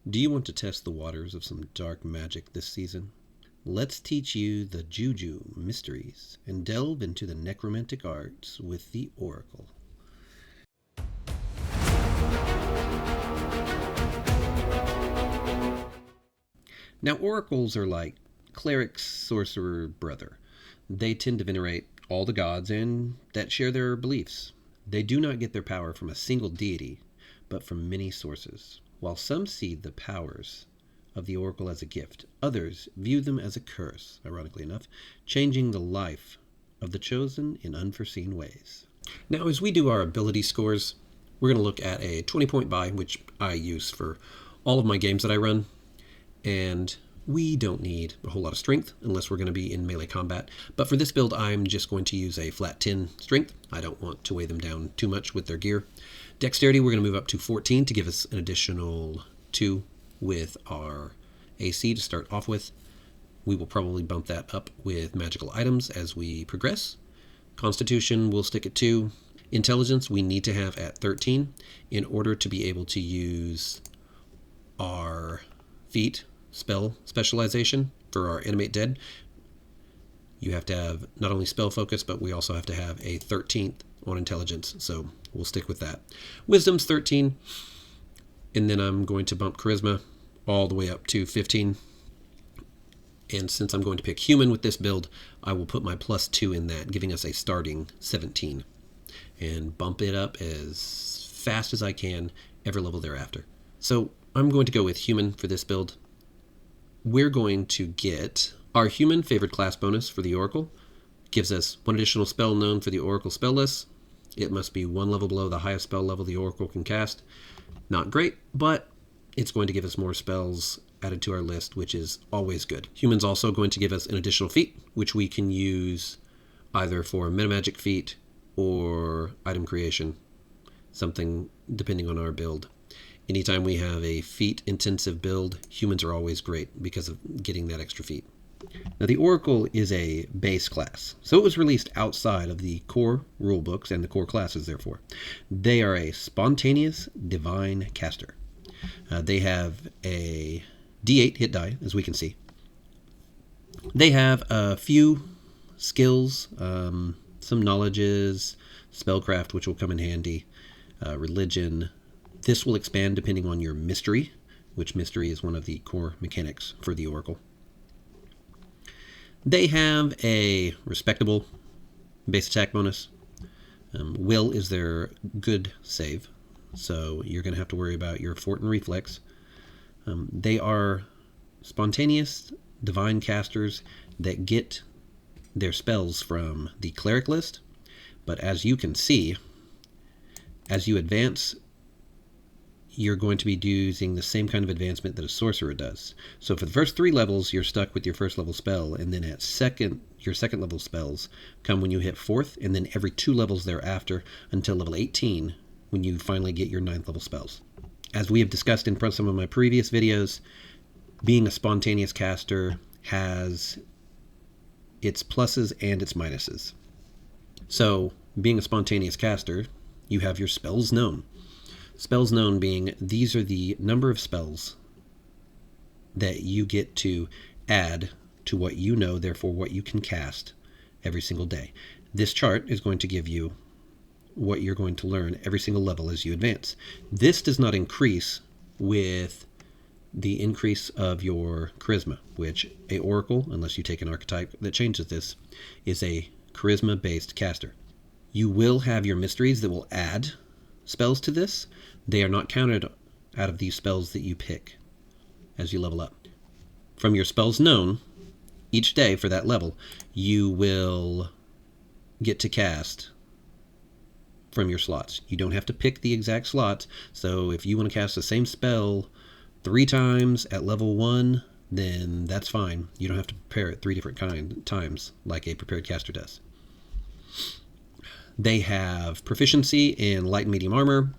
Do you want to test the waters of some dark magic this season? Let's teach you the JUJU mysteries and delve into the necromantic arts with the Oracle. Now, oracles are like cleric's sorcerer brother. They tend to venerate all the gods and that share their beliefs. They do not get their power from a single deity, but from many sources. While some see the powers of the oracle as a gift, others view them as a curse, ironically enough, changing the life of the chosen in unforeseen ways. Now, as we do our ability scores, we're going to look at a 20-point buy, which I use for all of my games that I run. And we don't need a whole lot of strength unless we're going to be in melee combat. But for this build, I'm just going to use a flat 10 strength. I don't want to weigh them down too much with their gear. Dexterity, we're going to move up to 14 to give us an additional 2 with our AC to start off with. We will probably bump that up with magical items as we progress. Constitution, we'll stick at 2. Intelligence, we need to have at 13 in order to be able to use our feat spell specialization for our animate dead. You have to have not only spell focus, but we also have to have a 13th on intelligence, so we'll stick with that. Wisdom's 13, and then I'm going to bump charisma all the way up to 15. And since I'm going to pick human with this build, I will put my +2 in that, giving us a starting 17, and bump it up as fast as I can every level thereafter. So I'm going to go with human for this build. We're going to get our human favored class bonus for the Oracle. Gives us 1 additional spell known for the Oracle spell list. It must be 1 level below the highest spell level the Oracle can cast. Not great, but it's going to give us more spells added to our list, which is always good. Human's also going to give us an additional feat, which we can use either for a metamagic feat or item creation, something depending on our build. Anytime we have a feat-intensive build, humans are always great because of getting that extra feat. Now, the Oracle is a base class, so it was released outside of the core rulebooks and the core classes, therefore. They are a spontaneous divine caster. They have a D8 hit die, as we can see. They have a few skills, some knowledges, spellcraft, which will come in handy, religion. This will expand depending on your mystery, which mystery is one of the core mechanics for the Oracle. They have a respectable base attack bonus. Will is their good save, so you're going to have to worry about your fort and reflex. They are spontaneous divine casters that get their spells from the cleric list, but as you can see, as you advance, you're going to be using the same kind of advancement that a sorcerer does. So for the first 3 levels, you're stuck with your first level spell, and then at your second level spells come when you hit 4th, and then every 2 levels thereafter until level 18, when you finally get your 9th level spells. As we have discussed in some of my previous videos, being a spontaneous caster has its pluses and its minuses. So being a spontaneous caster, you have your spells known. Spells known being these are the number of spells that you get to add to what you know, therefore what you can cast every single day. This chart is going to give you what you're going to learn every single level as you advance. This does not increase with the increase of your charisma, which a oracle, unless you take an archetype that changes this, is a charisma-based caster. You will have your mysteries that will add spells to this. They are not counted out of these spells that you pick as you level up. From your spells known, each day for that level, you will get to cast from your slots. You don't have to pick the exact slots, so if you want to cast the same spell 3 times at level 1, then that's fine. You don't have to prepare it 3 different times like a prepared caster does. They have proficiency in light and medium armor.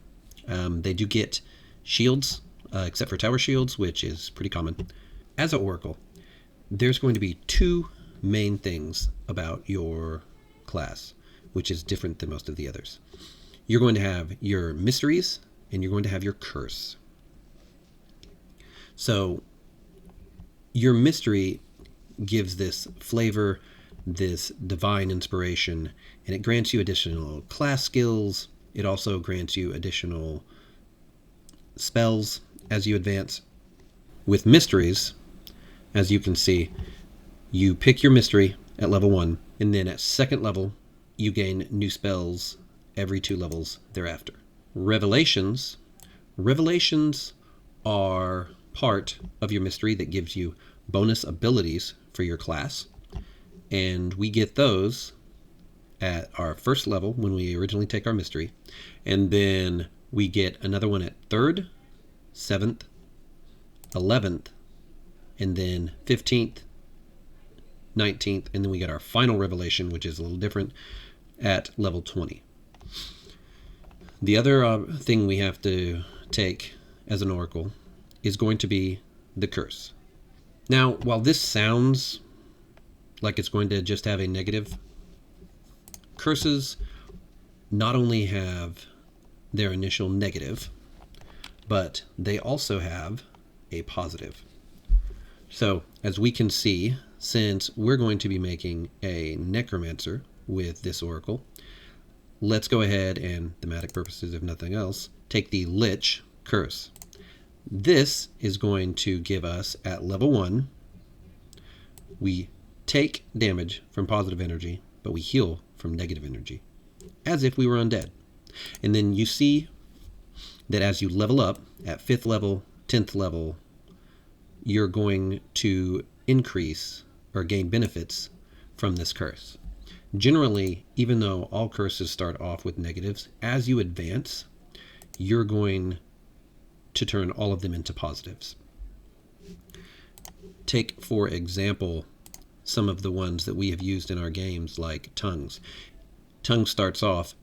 They do get shields, except for tower shields, which is pretty common. As an oracle, there's going to be 2 main things about your class, which is different than most of the others. You're going to have your mysteries, and you're going to have your curse. So your mystery gives this flavor, this divine inspiration, and it grants you additional class skills. It also grants you additional spells as you advance. With mysteries, as you can see, you pick your mystery at level 1, and then at 2nd level, you gain new spells every 2 levels thereafter. Revelations are part of your mystery that gives you bonus abilities for your class, and we get those at our 1st level when we originally take our mystery, and then we get another one at 3rd, 7th, 11th, and then 15th, 19th, and then we get our final revelation, which is a little different, at level 20. The other thing we have to take as an oracle is going to be the curse. Now, while this sounds like it's going to just have a negative, curses not only have their initial negative, but they also have a positive. So, as we can see, since we're going to be making a necromancer with this oracle, let's go ahead and, thematic purposes if nothing else, take the Lich curse. This is going to give us, at level 1, we take damage from positive energy, but we heal from negative energy, as if we were undead. And then you see that as you level up, at 5th level, 10th level, you're going to increase or gain benefits from this curse. Generally, even though all curses start off with negatives, as you advance, you're going to turn all of them into positives. Take, for example, some of the ones that we have used in our games, like tongues. Tongue starts off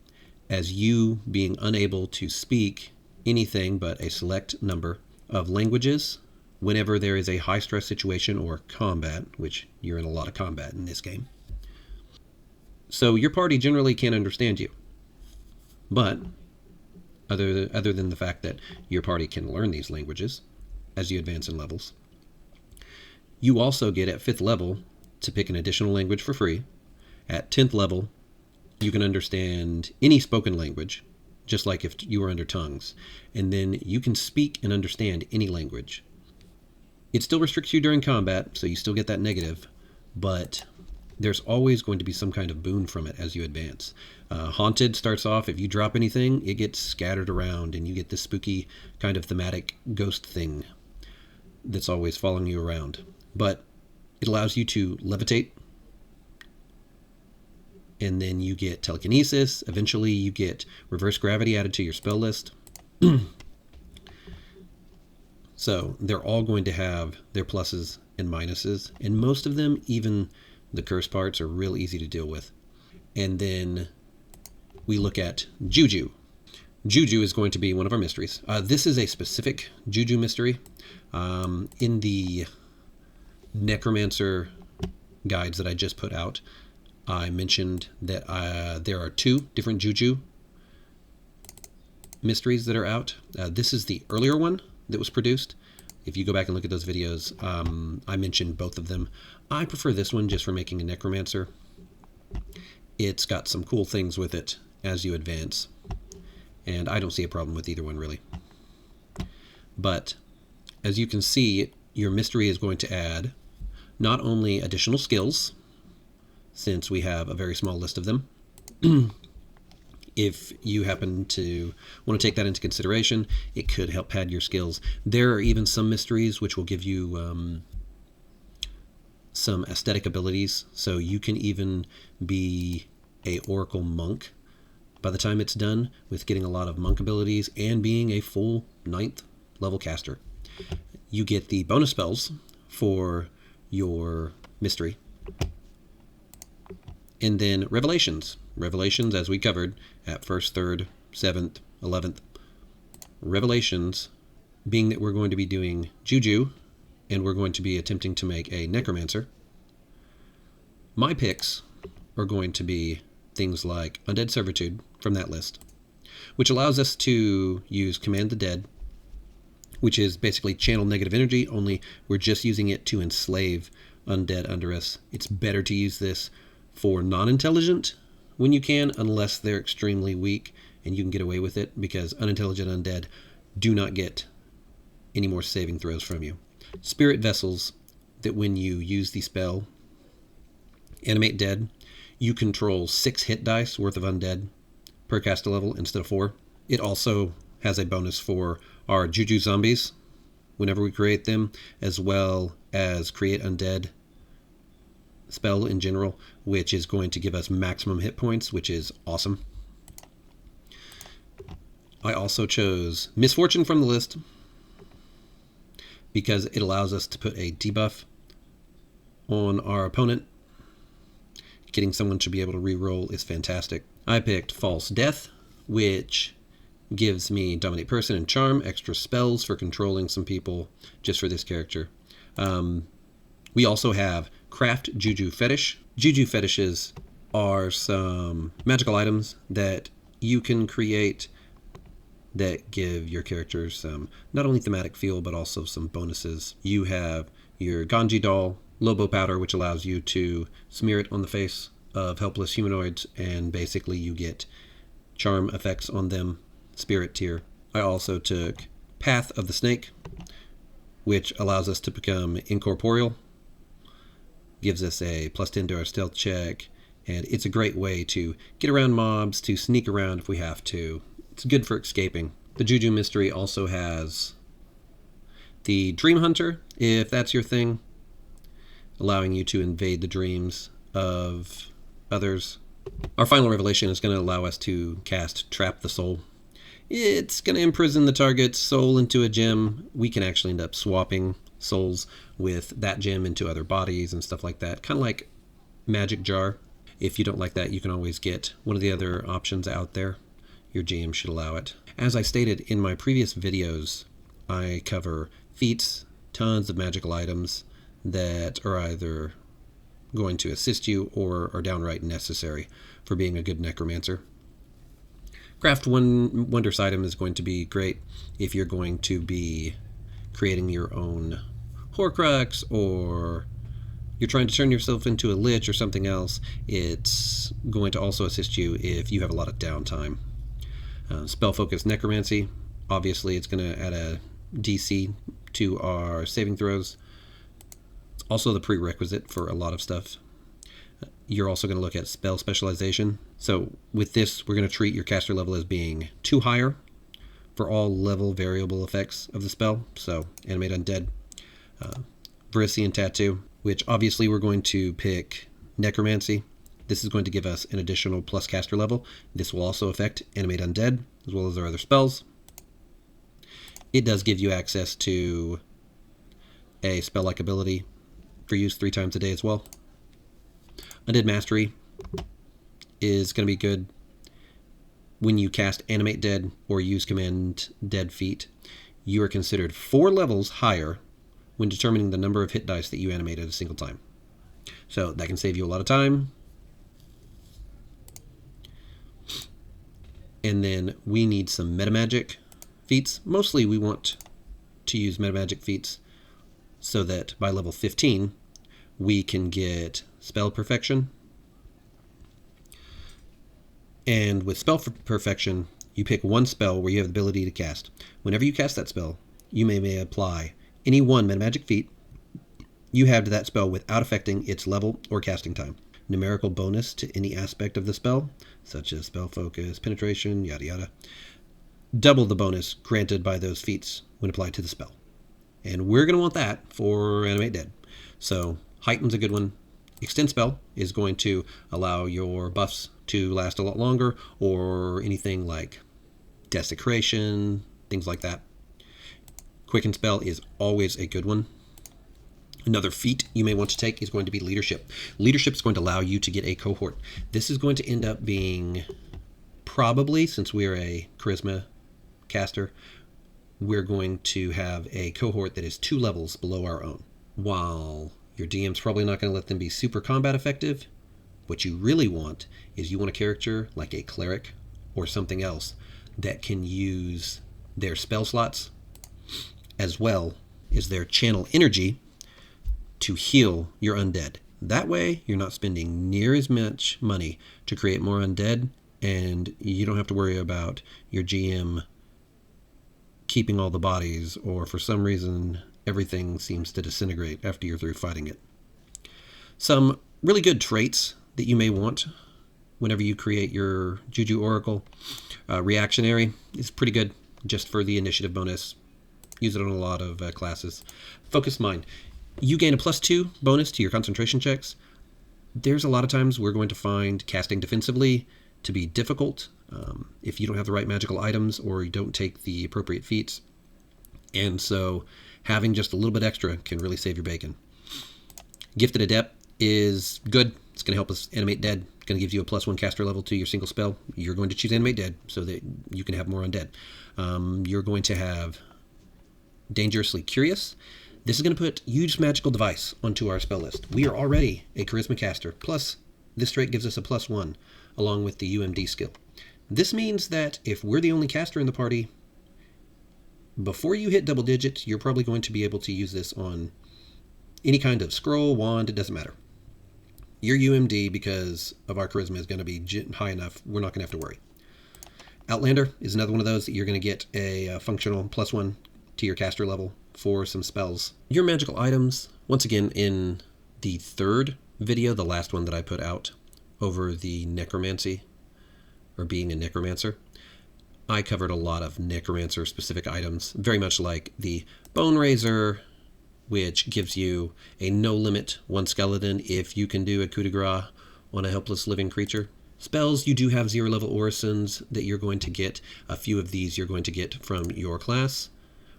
as you being unable to speak anything but a select number of languages whenever there is a high-stress situation or combat, which you're in a lot of combat in this game. So your party generally can't understand you. But other than the fact that your party can learn these languages as you advance in levels, you also get at 5th level to pick an additional language for free. At 10th level, you can understand any spoken language, just like if you were under tongues. And then you can speak and understand any language. It still restricts you during combat, so you still get that negative, but there's always going to be some kind of boon from it as you advance. Haunted starts off, if you drop anything, it gets scattered around, and you get this spooky kind of thematic ghost thing that's always following you around. But it allows you to levitate, and then you get telekinesis. Eventually you get reverse gravity added to your spell list. So they're all going to have their pluses and minuses, and most of them, even the curse parts, are real easy to deal with. And then we look at JUJU. JUJU is going to be one of our mysteries. This is a specific JUJU mystery. In the Necromancer guides that I just put out, I mentioned that there are 2 different JUJU mysteries that are out. This is the earlier one that was produced. If you go back and look at those videos, I mentioned both of them. I prefer this one just for making a necromancer. It's got some cool things with it as you advance, and I don't see a problem with either one really. But as you can see, your mystery is going to add not only additional skills, since we have a very small list of them. If you happen to want to take that into consideration, it could help pad your skills. There are even some mysteries which will give you some aesthetic abilities, so you can even be a oracle monk by the time it's done, with getting a lot of monk abilities and being a full 9th level caster. You get the bonus spells for your mystery. And then revelations. Revelations, as we covered, at 1st, 3rd, 7th, 11th. Revelations, being that we're going to be doing JUJU, and we're going to be attempting to make a necromancer, my picks are going to be things like Undead Servitude from that list, which allows us to use Command the Dead which is basically channel negative energy, only we're just using it to enslave undead under us. It's better to use this for non-intelligent when you can, unless they're extremely weak and you can get away with it, because unintelligent undead do not get any more saving throws from you. Spirit vessels, that when you use the spell Animate Dead, you control 6 hit dice worth of undead per caster level instead of 4. It also has a bonus for our JUJU zombies whenever we create them, as well as create undead spell in general, which is going to give us maximum hit points, which is awesome. I also chose Misfortune from the list because it allows us to put a debuff on our opponent. Getting someone to be able to reroll is fantastic. I picked False Death, which gives me Dominate Person and Charm, extra spells for controlling some people just for this character. We also have Craft Juju Fetish. Juju Fetishes are some magical items that you can create that give your characters some not only thematic feel, but also some bonuses. You have your Ganji doll, Lobo Powder, which allows you to smear it on the face of helpless humanoids, and basically you get charm effects on them, spirit tier. I also took Path of the Snake, which allows us to become incorporeal, gives us a +10 to our stealth check, and it's a great way to get around mobs, to sneak around if we have to. It's good for escaping. The Juju Mystery also has the Dream Hunter, if that's your thing, allowing you to invade the dreams of others. Our final revelation is going to allow us to cast Trap the Soul. It's going to imprison the target's soul into a gem. We can actually end up swapping souls with that gem into other bodies and stuff like that. Kind of like Magic Jar. If you don't like that, you can always get one of the other options out there. Your GM should allow it. As I stated in my previous videos, I cover feats, tons of magical items that are either going to assist you or are downright necessary for being a good necromancer. Craft one wondrous item is going to be great if you're going to be creating your own Horcrux, or you're trying to turn yourself into a lich or something else. It's going to also assist you if you have a lot of downtime. Spell Focus Necromancy, obviously it's going to add a DC to our saving throws. It's also the prerequisite for a lot of stuff. You're also going to look at Spell Specialization. So with this, we're going to treat your caster level as being 2 higher for all level variable effects of the spell. So Animate Undead, Varisian Tattoo, which obviously we're going to pick Necromancy. This is going to give us an additional plus caster level. This will also affect Animate Undead, as well as our other spells. It does give you access to a spell-like ability for use 3 times a day as well. Undead Mastery is going to be good when you cast Animate Dead or use Command Dead feat. You are considered 4 levels higher when determining the number of hit dice that you animate at a single time. So that can save you a lot of time. And then we need some metamagic feats. Mostly we want to use metamagic feats so that by level 15 we can get Spell Perfection. And with Spell Perfection, you pick one spell where you have the ability to cast. Whenever you cast that spell, you may apply any one metamagic feat you have to that spell without affecting its level or casting time. Numerical bonus to any aspect of the spell, such as Spell Focus, Penetration, yada yada. Double the bonus granted by those feats when applied to the spell. And we're going to want that for Animate Dead. So Heighten's a good one. Extend Spell is going to allow your buffs to last a lot longer, or anything like Desecration, things like that. Quicken Spell is always a good one. Another feat you may want to take is going to be Leadership. Leadership is going to allow you to get a cohort. This is going to end up being, probably, since we're a Charisma caster, we're going to have a cohort that is 2 levels below our own. While your DM's probably not going to let them be super combat effective, what you really want is you want a character like a cleric or something else that can use their spell slots as well is their channel energy to heal your undead. That way, you're not spending near as much money to create more undead, and you don't have to worry about your GM keeping all the bodies, or for some reason, everything seems to disintegrate after you're through fighting it. Some really good traits that you may want whenever you create your JUJU Oracle. Reactionary is pretty good just for the initiative bonus. Use it on a lot of classes. Focused Mind. You gain a +2 bonus to your concentration checks. There's a lot of times we're going to find casting defensively to be difficult if you don't have the right magical items or you don't take the appropriate feats. And so having just a little bit extra can really save your bacon. Gifted Adept is good. It's going to help us animate dead. It's going to give you a +1 caster level to your single spell. You're going to choose animate dead so that you can have more undead. You're going to have Dangerously Curious. This is going to put Huge Magical Device onto our spell list. We are already a Charisma caster, plus this trait gives us a +1 along with the UMD skill. This means that if we're the only caster in the party, before you hit double digits, you're probably going to be able to use this on any kind of scroll, wand, it doesn't matter. Your UMD, because of our charisma, is going to be high enough, we're not going to have to worry. Outlander is another one of those that you're going to get a functional +1 to your caster level for some spells. Your magical items, once again, in the third video, the last one that I put out over the necromancy, or being a necromancer, I covered a lot of necromancer specific items, very much like the Bone Razor, which gives you a no limit 1 skeleton if you can do a coup de grace on a helpless living creature. Spells, you do have 0 level orisons that you're going to get. A few of these you're going to get from your class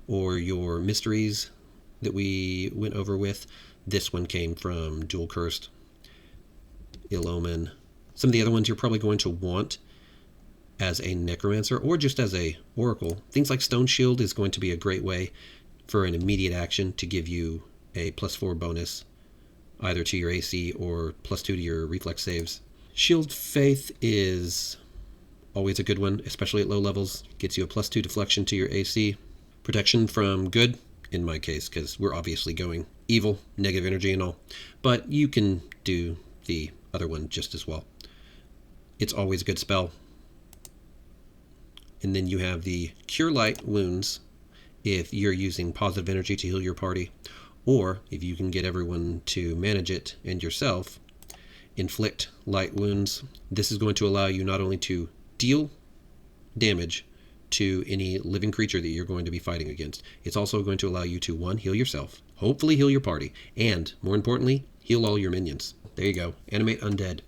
or your mysteries that we went over with. This one came from Jewel Cursed, Ill Omen. Some of the other ones you're probably going to want as a necromancer or just as a oracle. Things like Stone Shield is going to be a great way for an immediate action to give you a +4 bonus either to your AC or +2 to your reflex saves. Shield Faith is always a good one, especially at low levels. Gets you a +2 deflection to your AC. Protection from good, in my case, because we're obviously going evil, negative energy and all. But you can do the other one just as well. It's always a good spell. And then you have the Cure Light Wounds if you're using positive energy to heal your party, or if you can get everyone to manage it and yourself, Inflict Light Wounds. This is going to allow you not only to deal damage to any living creature that you're going to be fighting against, it's also going to allow you to, 1, heal yourself, hopefully heal your party, and more importantly, heal all your minions. There you go. Animate Undead.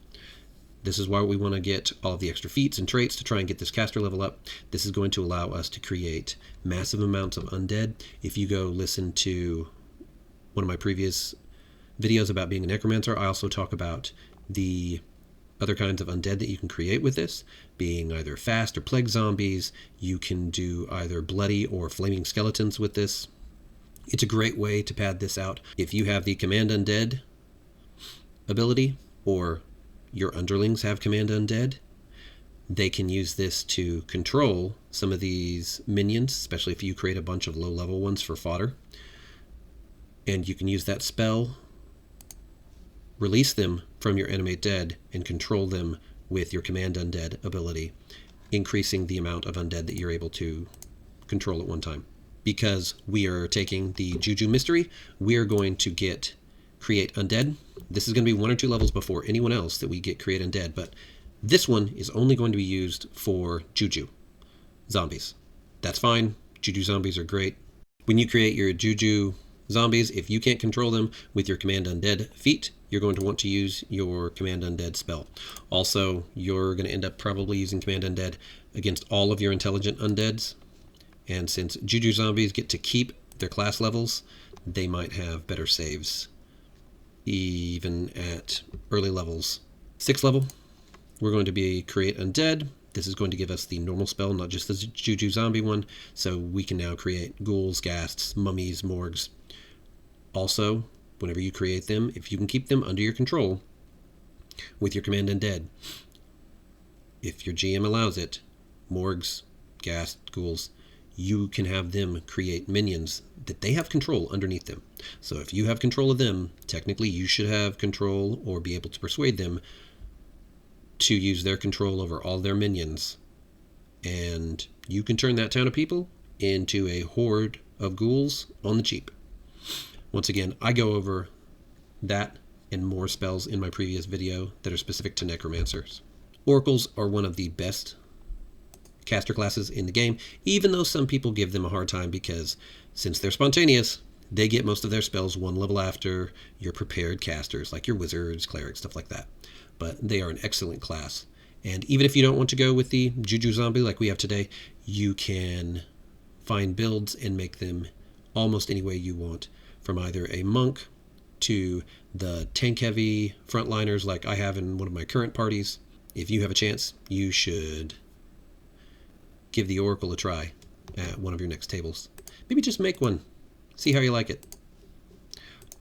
This is why we want to get all of the extra feats and traits to try and get this caster level up. This is going to allow us to create massive amounts of undead. If you go listen to one of my previous videos about being a necromancer, I also talk about the other kinds of undead that you can create with this, being either fast or plague zombies. You can do either bloody or flaming skeletons with this. It's a great way to pad this out. If you have the Command Undead ability, or your underlings have Command Undead, they can use this to control some of these minions, especially if you create a bunch of low-level ones for fodder. And you can use that spell, release them from your Animate Dead, and control them with your Command Undead ability, increasing the amount of undead that you're able to control at one time. Because we are taking the JUJU Mystery, we're going to get Create Undead. This is going to be 1 or 2 levels before anyone else that we get Create Undead, but this one is only going to be used for JUJU zombies. That's fine. JUJU zombies are great. When you create your JUJU zombies, if you can't control them with your Command Undead feat, you're going to want to use your Command Undead spell. Also, you're going to end up probably using Command Undead against all of your intelligent undeads, and since JUJU zombies get to keep their class levels, they might have better saves even at early levels. 6th level, we're going to be Create Undead. This is going to give us the normal spell, not just the JUJU zombie one, so we can now create ghouls, ghasts, mummies, morgues. Also, whenever you create them, if you can keep them under your control with your Command Undead, if your GM allows it, morgues, ghasts, ghouls, you can have them create minions that they have control underneath them. So if you have control of them, technically you should have control or be able to persuade them to use their control over all their minions. And you can turn that town of people into a horde of ghouls on the cheap. Once again, I go over that and more spells in my previous video that are specific to necromancers. Oracles are one of the best caster classes in the game, even though some people give them a hard time because since they're spontaneous, they get most of their spells one level after your prepared casters, like your wizards, clerics, stuff like that. But they are an excellent class. And even if you don't want to go with the Juju zombie like we have today, you can find builds and make them almost any way you want, from either a monk to the tank-heavy frontliners like I have in one of my current parties. If you have a chance, you should give the Oracle a try at one of your next tables. Maybe just make one. See how you like it.